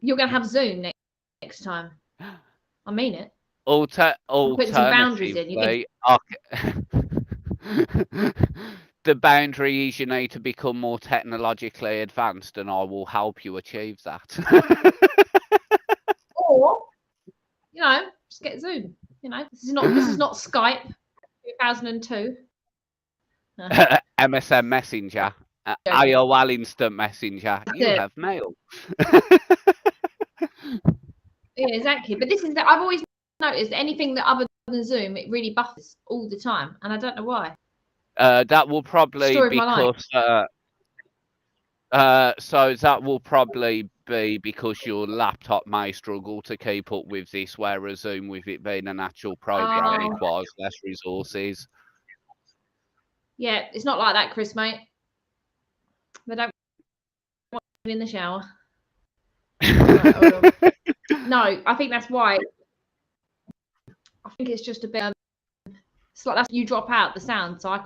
You're gonna have Zoom next time. I mean it. Alternatively, some boundaries in. The boundary is you need to become more technologically advanced, and I will help you achieve that. Or just get Zoom. This is not Skype 2002. MSN Messenger, AOL Instant Messenger. You have mail. Yeah, exactly. But I've always noticed anything that other than Zoom, it really buffers all the time, and I don't know why. That will probably because so that will probably be because your laptop may struggle to keep up with this, whereas Zoom, with it being an actual program, requires less resources. Yeah, it's not like that, Chris, mate. They don't want to be in the shower. No, I think that's why. I think it's just a bit. It's like you drop out the sound, so I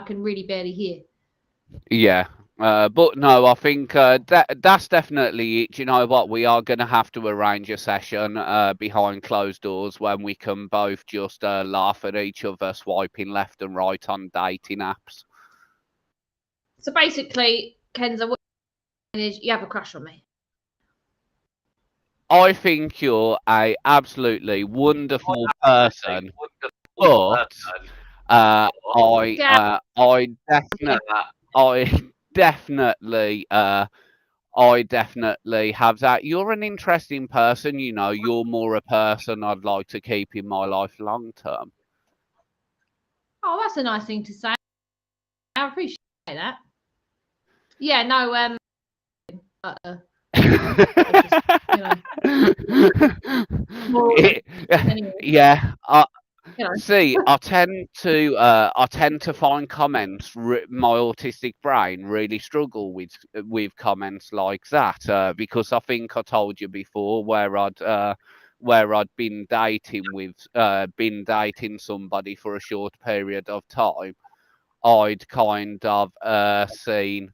can really barely hear. Yeah. But no, I think that's definitely it. Do you know what? We are going to have to arrange a session behind closed doors when we can both just laugh at each other swiping left and right on dating apps. So basically, Kenza, what is you have a crush on me? I think you're a absolutely wonderful person, but I definitely have that. You're an interesting person. You're more a person I'd like to keep in my life long term. Oh, that's a nice thing to say. I appreciate that. Yeah, no, yeah. See, I tend to find comments. My autistic brain really struggle with comments like that because I think I told you before where I'd been dating somebody for a short period of time. I'd kind of seen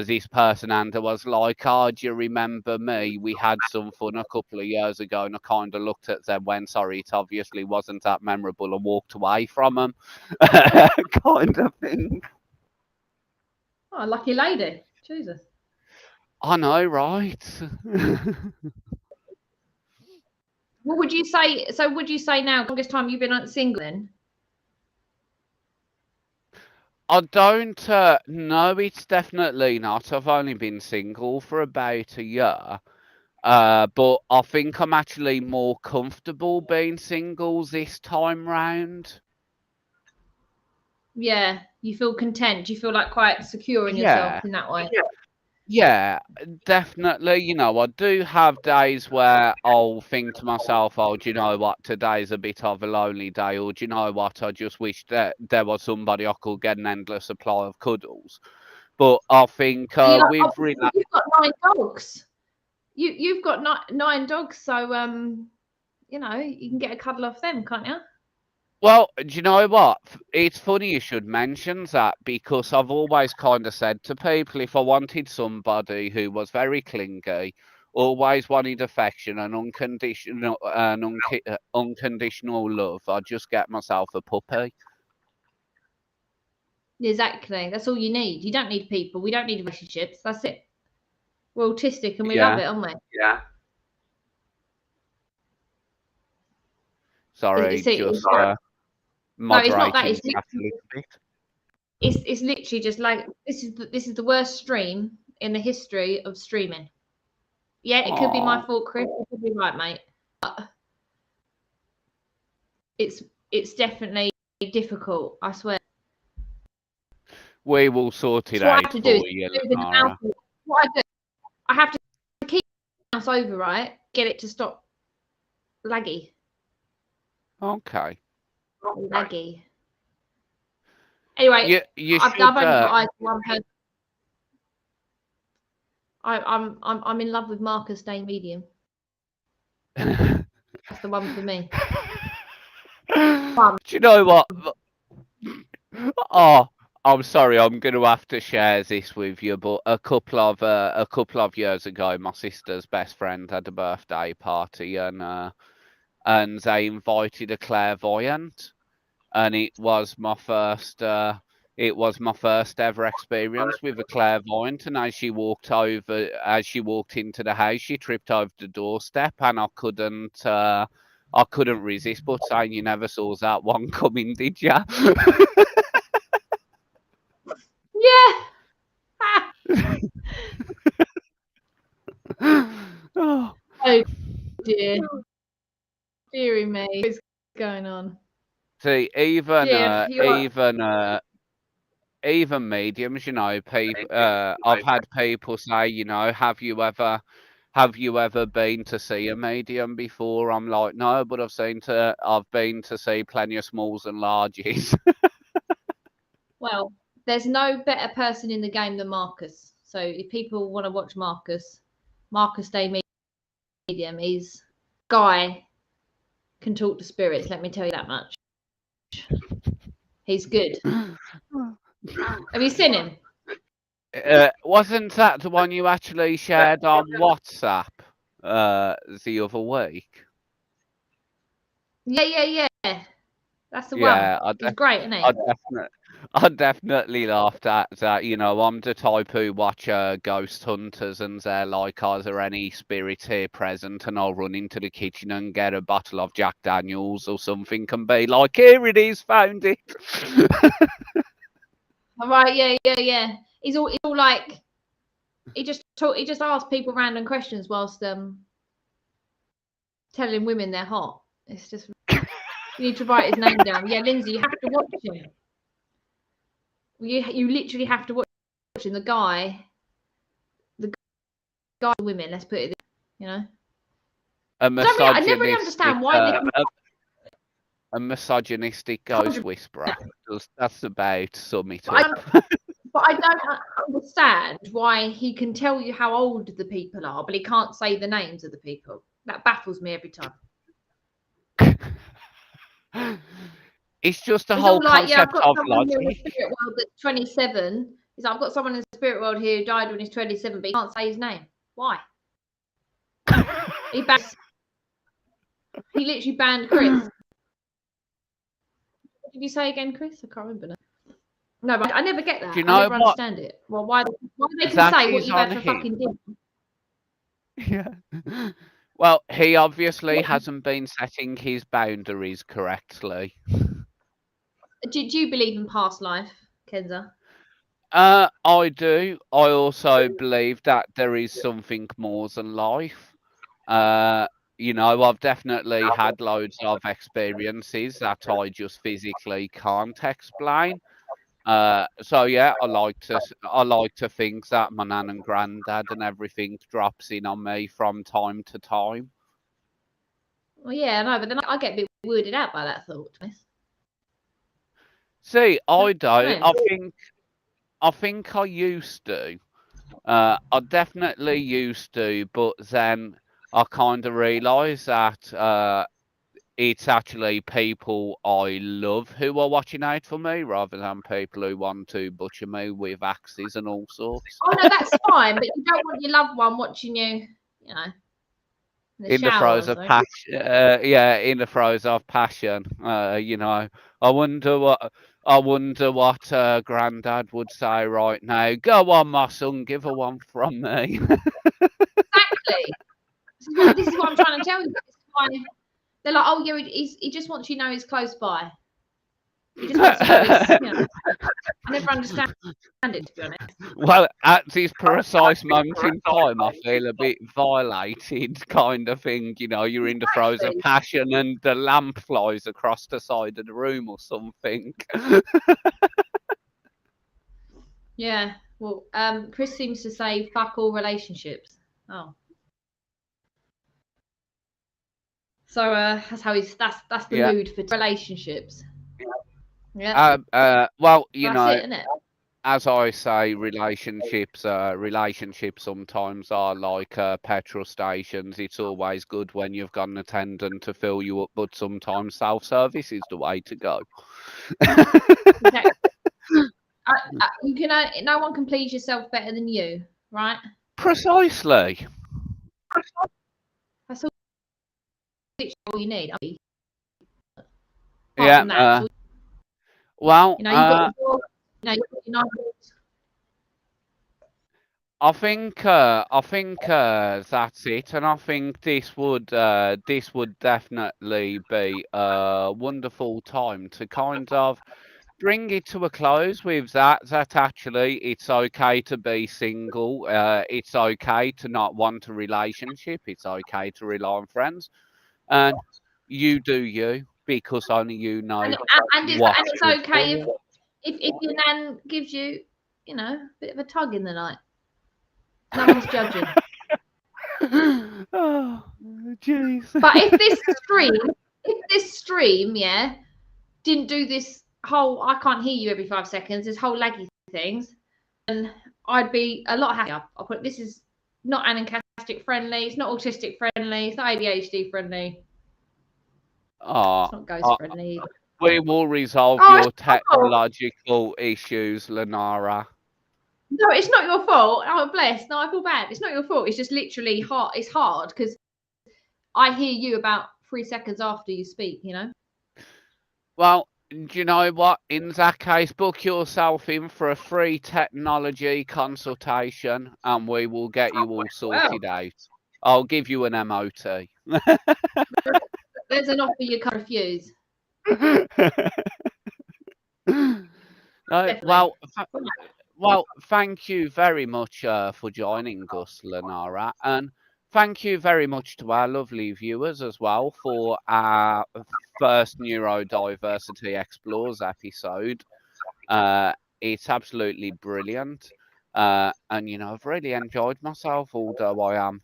this person, and I was like, "Oh, do you remember me? We had some fun a couple of years ago." And I kind of looked at them, went, "Sorry, it obviously wasn't that memorable," and walked away from them, kind of thing. Oh, lucky lady, Jesus. I know, right? What would you say? So, would you say now, longest time you've been single then? I don't know. It's definitely not. I've only been single for about a year. But I think I'm actually more comfortable being single this time round. Yeah, you feel content. You feel like quite secure in yourself in that way. Yeah, definitely. I do have days where I'll think to myself, "Oh, do you know what? Today's a bit of a lonely day," or "Do you know what? I just wish that there was somebody I could get an endless supply of cuddles." But I think you've got 9 dogs. You've got 9 dogs, so you can get a cuddle off them, can't you? Well, do you know what? It's funny you should mention that because I've always kind of said to people if I wanted somebody who was very clingy, always wanted affection and unconditional love, I'd just get myself a puppy. Exactly. That's all you need. You don't need people. We don't need relationships. That's it. We're autistic and we love Yeah. it, aren't we? Yeah. Sorry, just No, it's not that. moderating chat a little bit. It's literally just like this is the worst stream in the history of streaming. Yeah, it could be my fault, Chris. It could be right, mate. But it's definitely difficult. I swear. We will sort it So what I out have to do for is you, do the Linara. mouse. What I do, I have to keep the mouse over, right? Get it to stop laggy. Okay. Laggy. Anyway, You I've should. only got eyes for one person. I'm in love with Marcus Day Medium. That's the one for me. Do you know what? Oh, I'm sorry, I'm going to have to share this with you. But a couple of years ago, my sister's best friend had a birthday party, and they invited a clairvoyant, and it was my first. It was my first ever experience with a clairvoyant, and as she walked into the house, she tripped over the doorstep, and I couldn't resist but saying, "You never saw that one coming, did you?" Yeah. Oh, Oh dear. Deary me. What's going on? see, Dear, you are. even mediums, I've had people say, have you ever been to see a medium before? I'm like, no, but I've been to see plenty of smalls and larges. Well, there's no better person in the game than Marcus. So if people want to watch Marcus Day Medium, he's guy can talk to spirits. Let me tell you that much. He's good. Have you seen him? Wasn't that the one you actually shared on WhatsApp the other week? Yeah. That's the Yeah, one. He's great, isn't he? I definitely laughed at that. I'm the type who watch Ghost Hunters, and they're like, "Are there any spirits here present?" And I'll run into the kitchen and get a bottle of Jack Daniels or something, and be like, "Here it is, found it." All right, yeah. He's all like he just asks people random questions whilst telling women they're hot. It's just you need to write his name down. Yeah, Lindsay, you have to watch him. You literally have to watch him. The guy women. Let's put it, A I never really misogynistic, understand why they a misogynistic ghost whisperer. That's about sum it But up. but I don't understand why he can tell you how old the people are, but he can't say the names of the people. That baffles me every time. It's just a It's whole all like, yeah, I've concept got of someone here in the logic. spirit world that's 27. He's like, I've got someone in the spirit world here who died when he's 27, but he can't say his name. Why? He literally banned Chris. What did you say again, Chris? I can't remember now. No, but I never get that. Do you I know never what? understand it. Well, why they can That say what is you've on had for him. fucking dinner. Yeah. Well, he obviously hasn't been setting his boundaries correctly. Do you believe in past life, Kenza? I do. I also believe that there is something more than life. I've definitely had loads of experiences that I just physically can't explain. So yeah, I like to think that my nan and granddad and everything drops in on me from time to time. Well, yeah, I know, but then I get a bit weirded out by that thought. See, I don't. No. I think I used to. I definitely used to, but then I kind of realised that it's actually people I love who are watching out for me rather than people who want to butcher me with axes and all sorts. Oh no, that's fine, but you don't want your loved one watching you, you know, in the In the shower or throes of something. passion, yeah, in the throes of passion, you know, I wonder what Grandad would say right now. Go on, my son, give her one from me. Exactly. This is what I'm trying to tell you. This is why they're like, oh yeah, he just wants you to know he's close by. He just wants to know he's, you know. I never understand it, to be honest. Well, at this precise moment in time, I feel a bit violated, kind of thing. You know, you're in the throes of Exactly. passion and the lamp flies across the side of the room or something. Yeah. Well, Chris seems to say fuck all relationships. Oh. So that's how that's the Yeah. mood for relationships. Yeah. Well, you That's know, it, isn't it? as I say, relationships sometimes are like petrol stations. It's always good when you've got an attendant to fill you up, but sometimes self-service is the way to go. Exactly. You can. No one can please yourself better than you, right? Precisely. That's all you need. Apart Yeah. from that, Well, you know, you've got your, you know, you've got your nice. I think that's it, and I think this would definitely be a wonderful time to kind of bring it to a close with that actually it's okay to be single. It's okay to not want a relationship. It's okay to rely on friends, and you do you because only you know what's And it's good for okay you. if your nan gives you, you know, a bit of a tug in the night. No one's judging. Oh, jeez. But if this stream, yeah, didn't do this whole I can't hear you every 5 seconds, this whole laggy things, then I'd be a lot happier. I'll put this is not anancastic friendly, it's not autistic friendly, it's not ADHD friendly, it's not ghost friendly either. We will resolve Oh, your technological issues, Linara. no, it's not your fault. Oh, bless. No, I feel bad. It's not your fault. It's just literally hard. It's hard because I hear you about 3 seconds after you speak, you know? Well, do you know what? In that case, book yourself in for a free technology consultation and we will get you all sorted out. I'll give you an MOT. There's an offer you can't refuse. Well, thank you very much for joining us, Linara, and thank you very much to our lovely viewers as well for our first Neurodiversity Explores episode. It's absolutely brilliant, and you know I've really enjoyed myself, although I am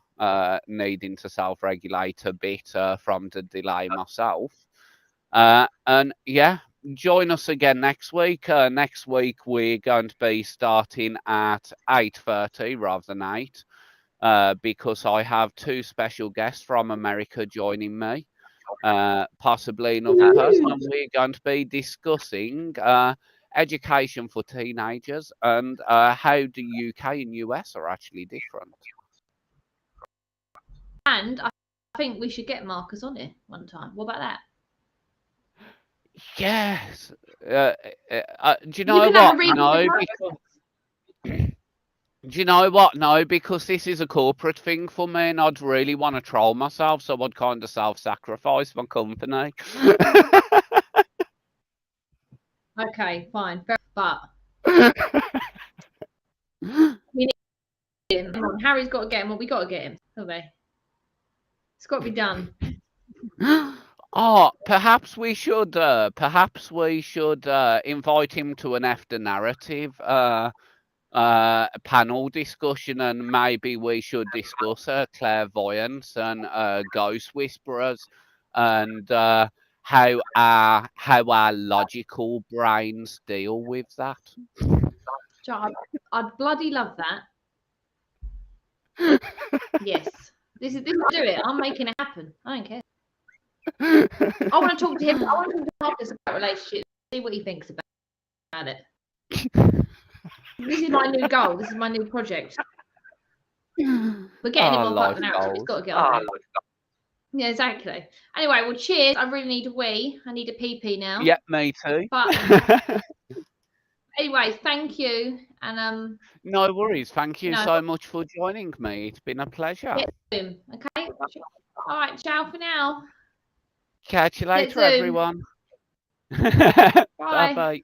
needing to self-regulate a bit from the delay myself. And yeah, join us again next week. Next week we're going to be starting at 8:30 rather than 8, because I have two special guests from America joining me, possibly another person, and we're going to be discussing education for teenagers and how the UK and US are actually different. And I think we should get Marcus on it one time. What about that? Yes. Do you You know can have what? a read. No, because do you know what? No, because this is a corporate thing for me, and I'd really want to troll myself, so I'd kind of self-sacrifice my company. Okay, fine. But we need him. Come on, Harry's got to get him. Well, we got to get him, haven't we? It's got to be done. Oh, perhaps we should invite him to an after narrative panel discussion, and maybe we should discuss clairvoyance and ghost whisperers and how our logical brains deal with that. I'd bloody love that. Yes. This is do it. I'm making it happen. I don't care. I want to talk to him. I want to talk to Marcus about relationships. See what he thinks about it. This is my new goal. This is my new project. We're getting him on fucking out. He's got to get on. Yeah, exactly. Anyway, well, cheers. I really need a wee. I need a pee now. Yeah, me too. But anyway, thank you. And no worries. Thank you so much for joining me. It's been a pleasure. Okay. All right. Ciao for now. Catch you later, everyone. Bye. Bye-bye.